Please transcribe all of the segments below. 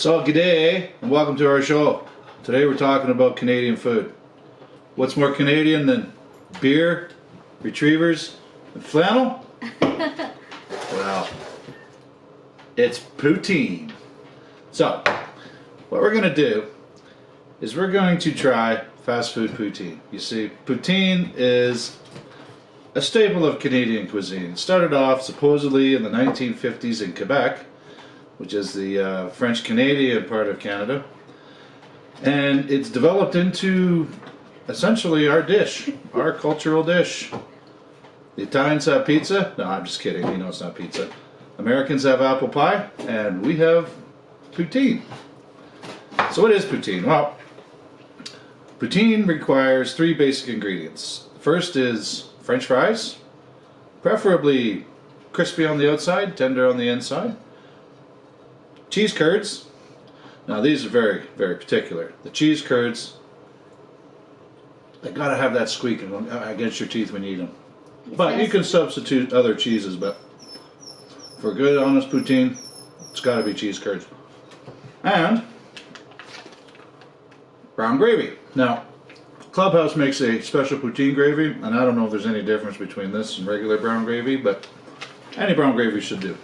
So, g'day and welcome to our show. Today we're talking about Canadian food. What's more Canadian than beer, retrievers, and flannel? Well, it's poutine. So, what we're going to do is we're going to try fast food poutine. You see, poutine is a staple of Canadian cuisine. It started off supposedly in the 1950s in Quebec, which is the French-Canadian part of Canada. And it's developed into essentially our dish, our cultural dish. The Italians have pizza. No, I'm just kidding. You know it's not pizza. Americans have apple pie, and we have poutine. So what is poutine? Well, poutine requires three basic ingredients. First is French fries, preferably crispy on the outside, tender on the inside. Cheese curds. Now these are very, very particular. The cheese curds, they gotta have that squeak against your teeth when you eat them. But you can substitute other cheeses, but for good, honest poutine, it's gotta be cheese curds. And brown gravy. Now, Clubhouse makes a special poutine gravy, and I don't know if there's any difference between this and regular brown gravy, but any brown gravy should do.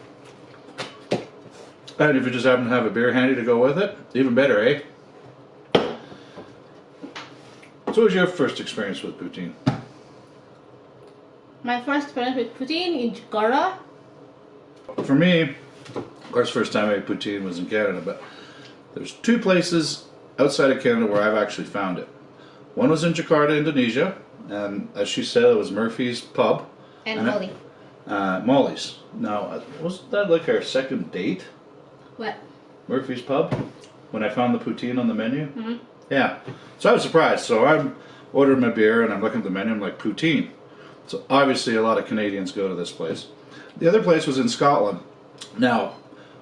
And if you just happen to have a beer handy to go with it, even better, eh? So what was your first experience with poutine? My first experience with poutine in Jakarta. For me, of course, first time I ate poutine was in Canada, but there's two places outside of Canada where I've actually found it. One was in Jakarta, Indonesia, and as she said, it was Murphy's Pub. And Molly. Molly's. Now, wasn't that like our second date? What? Murphy's Pub? When I found the poutine on the menu? Mm-hmm. Yeah. So I was surprised. So I'm ordering my beer and I'm looking at the menu, I'm like, poutine. So obviously a lot of Canadians go to this place. The other place was in Scotland. Now,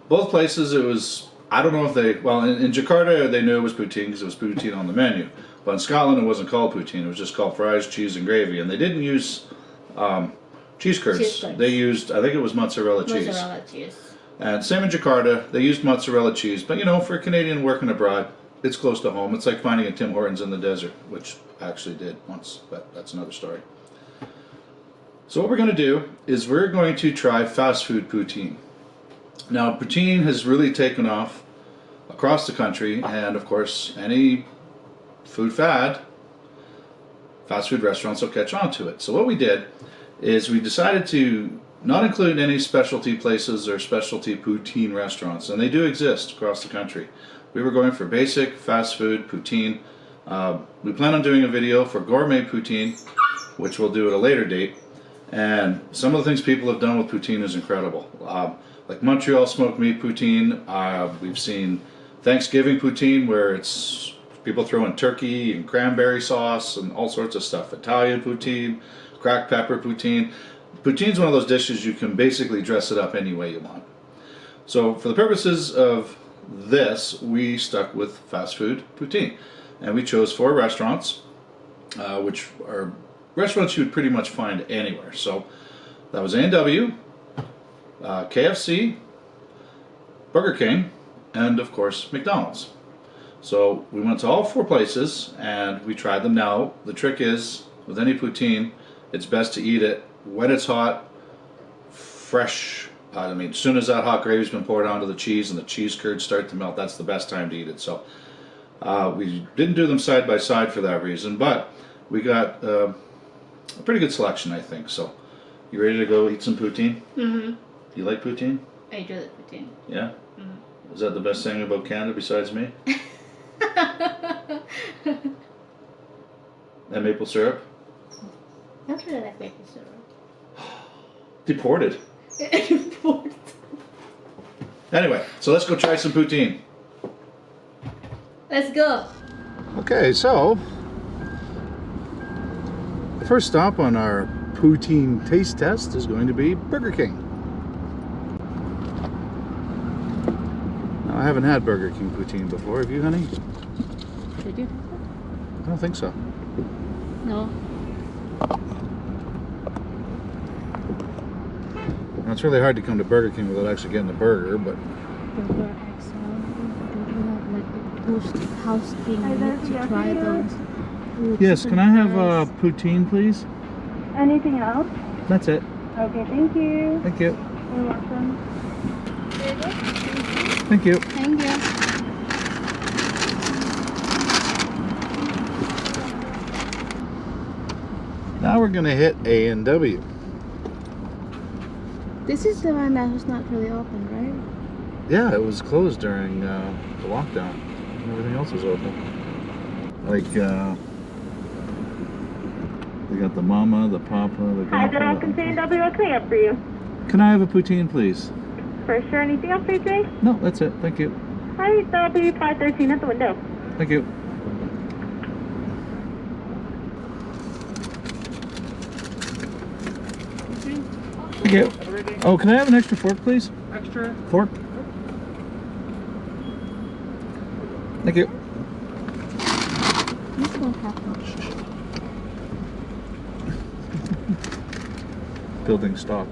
both places it was, I don't know if they, well in Jakarta they knew it was poutine because it was poutine on the menu. But in Scotland it wasn't called poutine, it was just called fries, cheese and gravy. And they didn't use cheese curds. Cheese curds. They used, I think it was mozzarella cheese. Mozzarella cheese. And same in Jakarta, they used mozzarella cheese, but you know, for a Canadian working abroad, it's close to home. It's like finding a Tim Hortons in the desert, which I actually did once, but that's another story. So what we're going to do is we're going to try fast food poutine. Now, poutine has really taken off across the country, and of course, any food fad, fast food restaurants will catch on to it. So what we did is we decided to not include any specialty places or specialty poutine restaurants, and they do exist across the country. We were going for basic fast food poutine. We plan on doing a video for gourmet poutine, which we'll do at a later date. And some of the things people have done with poutine is incredible. Like Montreal smoked meat poutine. We've seen Thanksgiving poutine where it's people throw in turkey and cranberry sauce and all sorts of stuff. Italian poutine, cracked pepper poutine. Poutine's one of those dishes you can basically dress it up any way you want. So for the purposes of this, we stuck with fast food poutine. And we chose 4 restaurants, which are restaurants you would pretty much find anywhere. So that was A&W, KFC, Burger King, and of course McDonald's. So we went to all 4 places and we tried them. Now the trick is, with any poutine, it's best to eat it when it's hot, fresh. I mean, as soon as that hot gravy's been poured onto the cheese and the cheese curds start to melt, that's the best time to eat it. So we didn't do them side by side for that reason, but we got a pretty good selection, I think. So you ready to go eat some poutine? Mm-hmm. You like poutine? I do like poutine. Yeah? Mm-hmm. Is that the best thing about Canada besides me? And maple syrup? I don't really like maple syrup. Deported. Deported. Anyway, so let's go try some poutine. Let's go. Okay, so the first stop on our poutine taste test is going to be Burger King. Now, I haven't had Burger King poutine before. Have you, honey? Did you? I don't think so. No. Now, it's really hard to come to Burger King without actually getting the burger, but Burger excellent. housekeeping need to try those. Yes, can I have poutine, please? Anything else? That's it. Okay, thank you. Thank you. You're welcome. Thank you. Thank you. Now we're gonna hit A&W. This is the one that was not really open, right? Yeah, it was closed during the lockdown. Everything else was open. Like, they got the mama, the papa, the Hi, good grandpa. afternoon, W. What can I get for you? Can I have a poutine, please? For sure. Anything else for you today? No, that's it. Thank you. Hi, that'll be 513 at the window. Thank you. Thank you. Oh, can I have an extra fork, please? Extra. Fork. Thank you. This won't happen. Building stock.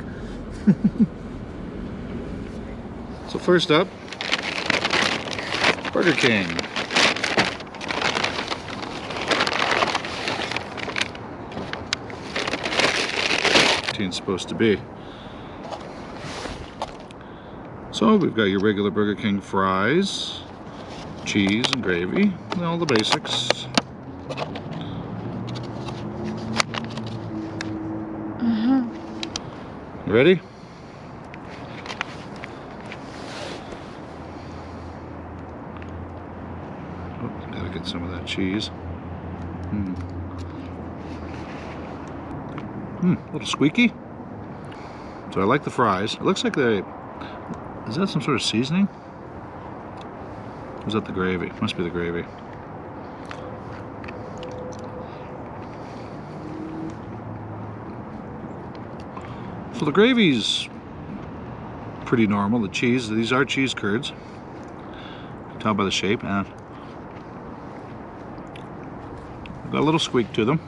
So first up, Burger King. Poutine's supposed to be. So we've got your regular Burger King fries, cheese and gravy, and all the basics. You ready? Oh, gotta get some of that cheese. A little squeaky. So I like the fries. It looks like they... Is that some sort of seasoning? Or is that the gravy? Must be the gravy. So the gravy's pretty normal. The cheese, these are cheese curds. You can tell by the shape, and got a little squeak to them.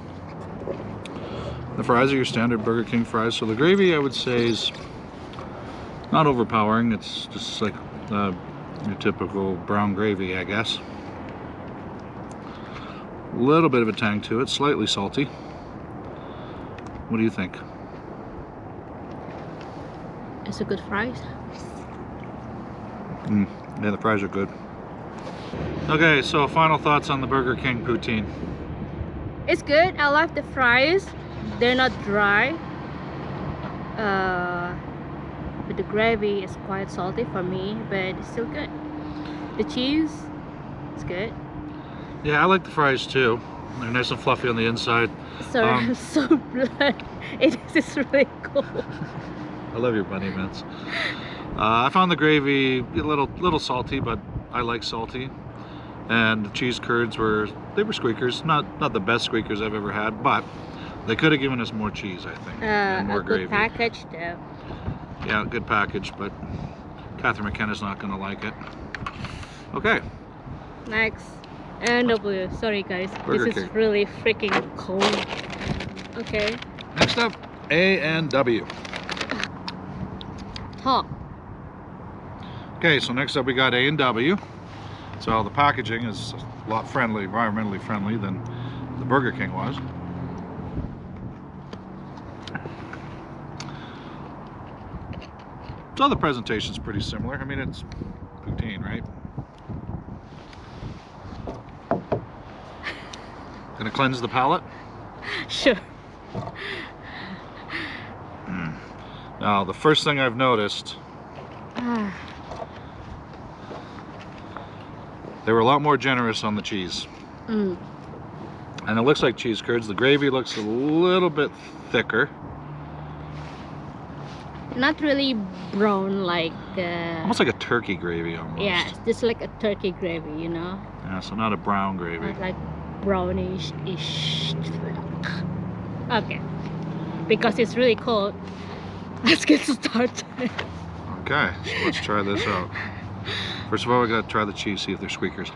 The fries are your standard Burger King fries. So the gravy, I would say, is not overpowering. It's just like your typical brown gravy, I guess. A little bit of a tang to it, slightly salty. What do you think? It's a good fries. Yeah, the fries are good. Okay, so final thoughts on the Burger King poutine. It's good. I like the fries. They're not dry. But the gravy is quite salty for me, but it's still good. The cheese is good. Yeah, I like the fries too. They're nice and fluffy on the inside. Sorry, I'm so blood. It is really cool. I love your bunny mints. I found the gravy a little salty, but I like salty. And the cheese curds were squeakers. Not the best squeakers I've ever had, but they could have given us more cheese, I think, and more a gravy. good package though. Yeah, good package, but Catherine McKenna's not gonna like it. Okay. Next, NW. Sorry guys, Burger this King. is really freaking cold. Okay. Next up, A&W. Hot. Okay, so next up we got A&W. So the packaging is a lot environmentally friendly than the Burger King was. So the presentation's pretty similar. I mean, it's poutine, right? Gonna cleanse the palate. Sure. Now, the first thing I've noticed, they were a lot more generous on the cheese. And it looks like cheese curds. The gravy looks a little bit thicker. Not really brown like Almost like a turkey gravy almost. yeah, it's just like a turkey gravy, you know. Yeah, so not a brown gravy. Not like brownish-ish. Okay. Because it's really cold. Let's get started. Okay, so let's try this out. First of all, we gotta try the cheese, see if they're squeakers.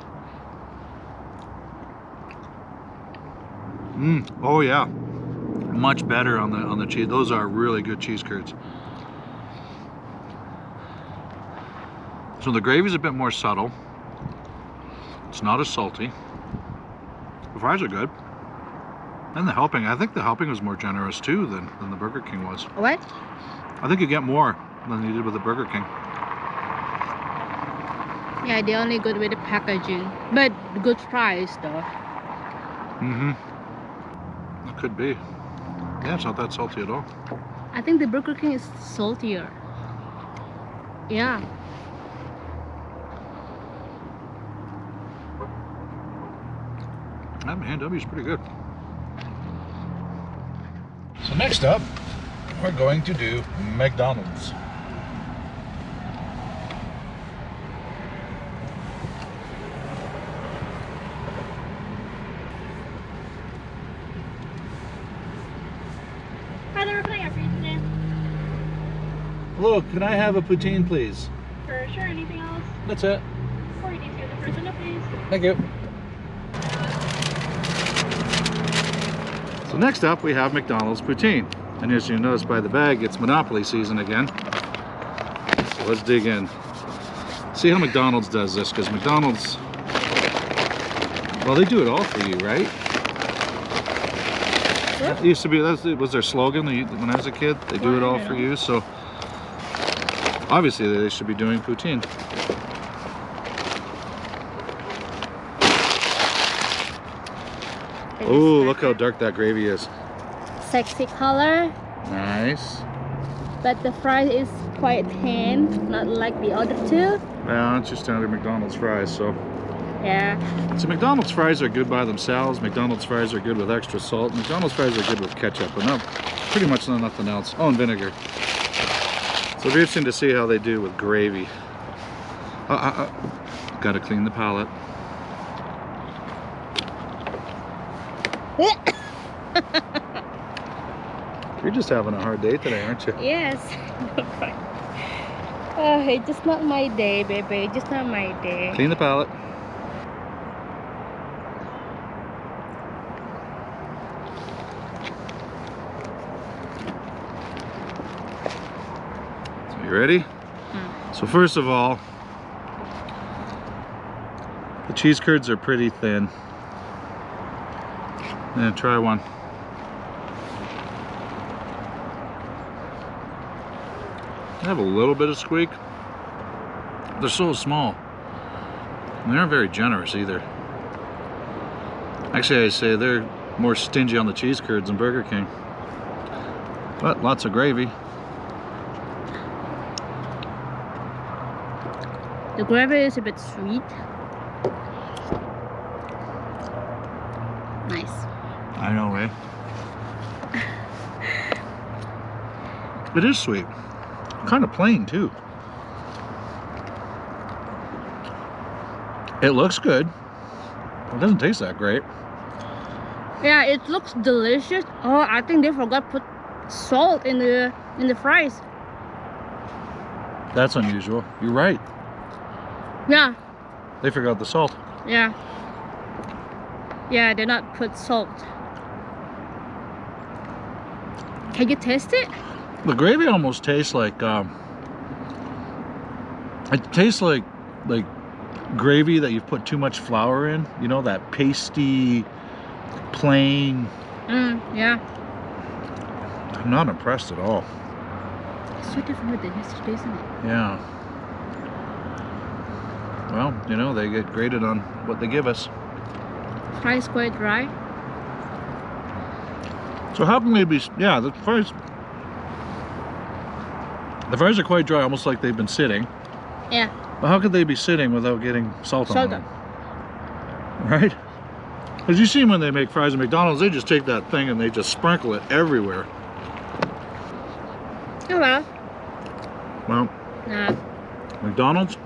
Oh yeah, much better on the cheese. Those are really good cheese curds. So the gravy's a bit more subtle. It's not as salty. The fries are good. And the helping, I think the helping was more generous too than the Burger King was. What? I think you get more than you did with the Burger King. Yeah, they're only good with the packaging. But good fries though. Mm-hmm. It could be. Yeah, it's not that salty at all. I think the Burger King is saltier. Yeah. That A&W's pretty good. So next up, we're going to do McDonald's. Hi there, what can I get for you today? Hello, can I have a poutine, please? For sure, anything else? That's it. Before you do the first window, please. Thank you. So next up, we have McDonald's poutine. And as you notice by the bag, it's Monopoly season again. So let's dig in. See how McDonald's does this, because McDonald's, well, they do it all for you, right? That used to be, that was their slogan when I was a kid. They do it all for you, so obviously they should be doing poutine. Oh, look how dark that gravy is. Sexy color, Nice. but the fries is quite thin, not like the other two. Well, it's just standard McDonald's fries, so. Yeah. So McDonald's fries are good by themselves. McDonald's fries are good with extra salt. McDonald's fries are good with ketchup, but not pretty much nothing else. Oh, and vinegar. So it'll be interesting to see how they do with gravy. Gotta clean the palate. You're just having a hard day today, aren't you? Yes. Oh, it's just not my day, baby. It's just not my day. Clean the palate. So you ready? So first of all, the cheese curds are pretty thin. Yeah, try one. They have a little bit of squeak. They're so small. And they aren't very generous either. Actually, I'd say they're more stingy on the cheese curds than Burger King. But lots of gravy. The gravy is a bit sweet. Nice. I know, eh? It is sweet. Kind of plain too. It looks good. It doesn't taste that great. Yeah, it looks delicious. Oh, I think they forgot to put salt in the fries. That's unusual. You're right. Yeah. They forgot the salt. Yeah. Yeah, they not put salt. Can you taste it? The gravy almost tastes like it tastes like gravy that you've put too much flour in. You know, that pasty, plain. Yeah. I'm not impressed at all. It's so different than yesterday, isn't it? Yeah. Well, you know, they get graded on what they give us. Fries quite dry. So how can they be? Yeah, the fries are quite dry, almost like they've been sitting. Yeah. But how could they be sitting without getting salt on them? Right? Because you see when they make fries at McDonald's, they just take that thing and they just sprinkle it everywhere. Oh well. Well, Nah. McDonald's,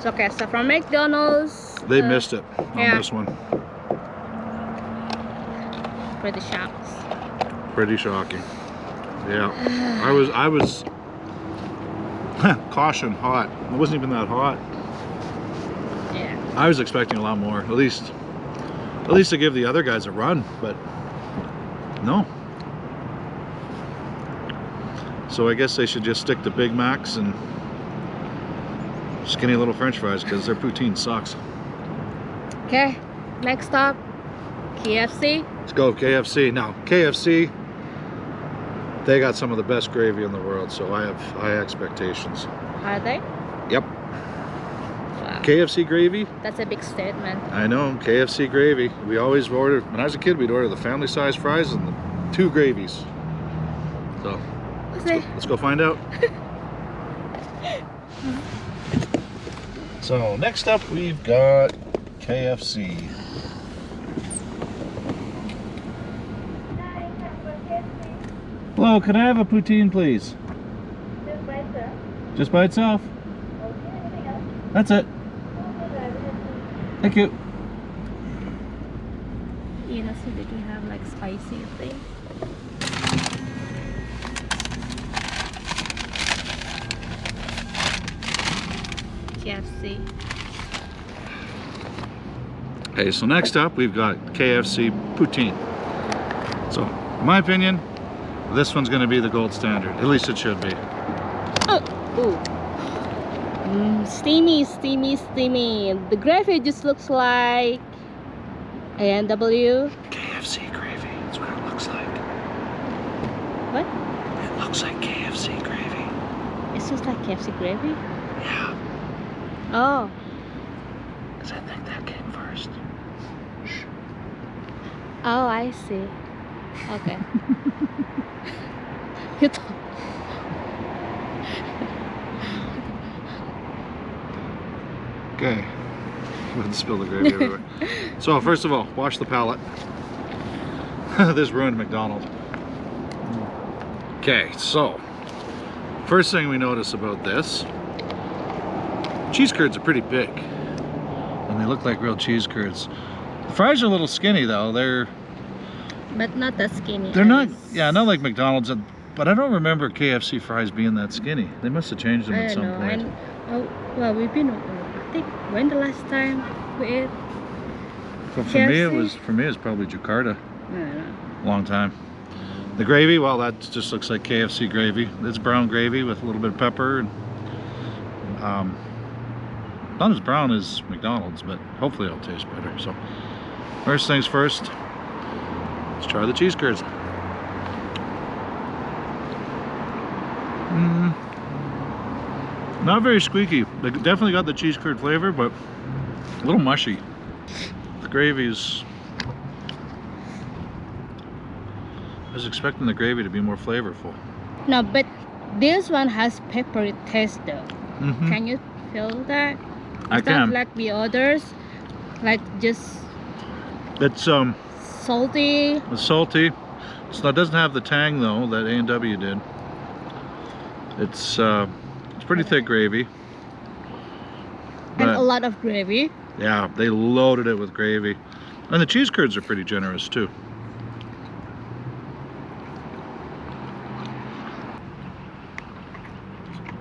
It's okay. So from McDonald's, they missed it on yeah. this one. Pretty shocked. Pretty shocking. Yeah. I was caution hot. It wasn't even that hot. Yeah. I was expecting a lot more. At least to give the other guys a run, but no. So I guess they should just stick to Big Macs and skinny little French fries because their poutine sucks. Okay, next stop, KFC. Let's go KFC. Now, KFC, they got some of the best gravy in the world, so I have high expectations. Are they? Yep. Wow. KFC gravy? That's a big statement. I know, KFC gravy. We always ordered, when I was a kid, we'd order the family size fries and the 2 gravies. So, let's go find out. So, next up we've got KFC. Hello, can I have a poutine, please? Just by itself. Just by itself? Okay, anything else? That's it. Thank you. You know, so did you have like spicy thing? KFC. Okay, so next up we've got KFC poutine. So, in my opinion, this one's going to be the gold standard. At least it should be. Oh, ooh. Steamy, steamy, steamy. The gravy just looks like A&W. KFC gravy. That's what it looks like. What? It looks like KFC gravy. It looks like KFC gravy? Yeah. Oh. Because I think that came first. Shh. Oh, I see. Okay. You thought. Okay. Wouldn't spill the gravy everywhere. So, first of all, wash the palate. This ruined McDonald's. Okay, so first thing we notice about this, cheese curds are pretty big. And they look like real cheese curds. The fries are a little skinny though. They're But not that skinny. not, as- yeah, not like McDonald's. But I don't remember KFC fries being that skinny. They must have changed them I at don't some know. point. Oh, well, we've been. I think when the last time we ate. But for me, KFC? it was probably Jakarta. I don't know. Long time. The gravy, well, that just looks like KFC gravy. It's brown gravy with a little bit of pepper and not as brown as McDonald's, but hopefully it'll taste better. So first things first, let's try the cheese curds. Not very squeaky. They definitely got the cheese curd flavor, but a little mushy. The gravy's, I was expecting the gravy to be more flavorful. No, but this one has peppery taste though. Mm-hmm. Can you feel that? I It's can. not like the others, like just It's salty. it's salty. So it doesn't have the tang though that A&W did. It's pretty thick gravy. And But a lot of gravy. yeah, they loaded it with gravy. And the cheese curds are pretty generous too.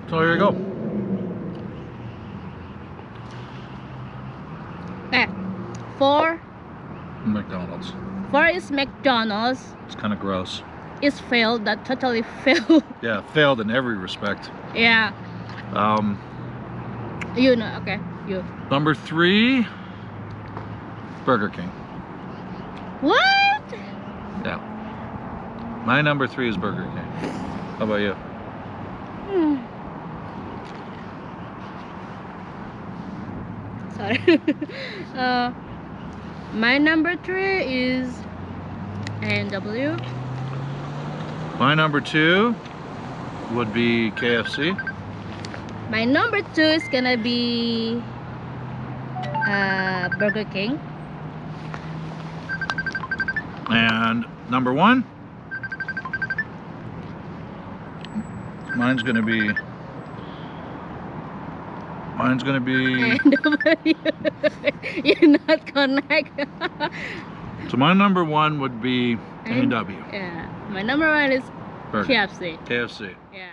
So here you go. For McDonald's. is McDonald's. It's kind of gross. It's failed. That totally failed. Yeah, failed in every respect. Yeah. You know. Okay. You. Number 3, Burger King. What? Yeah. My number 3 is Burger King. How about you? Sorry. My number 3 is A&W. My number 2 would be KFC. My number 2 is gonna be Burger King. And number 1, mine's gonna be A&W. You're not connect. so my number 1 would be A&W. Yeah. My number 1 is Burger. KFC. KFC. Yeah.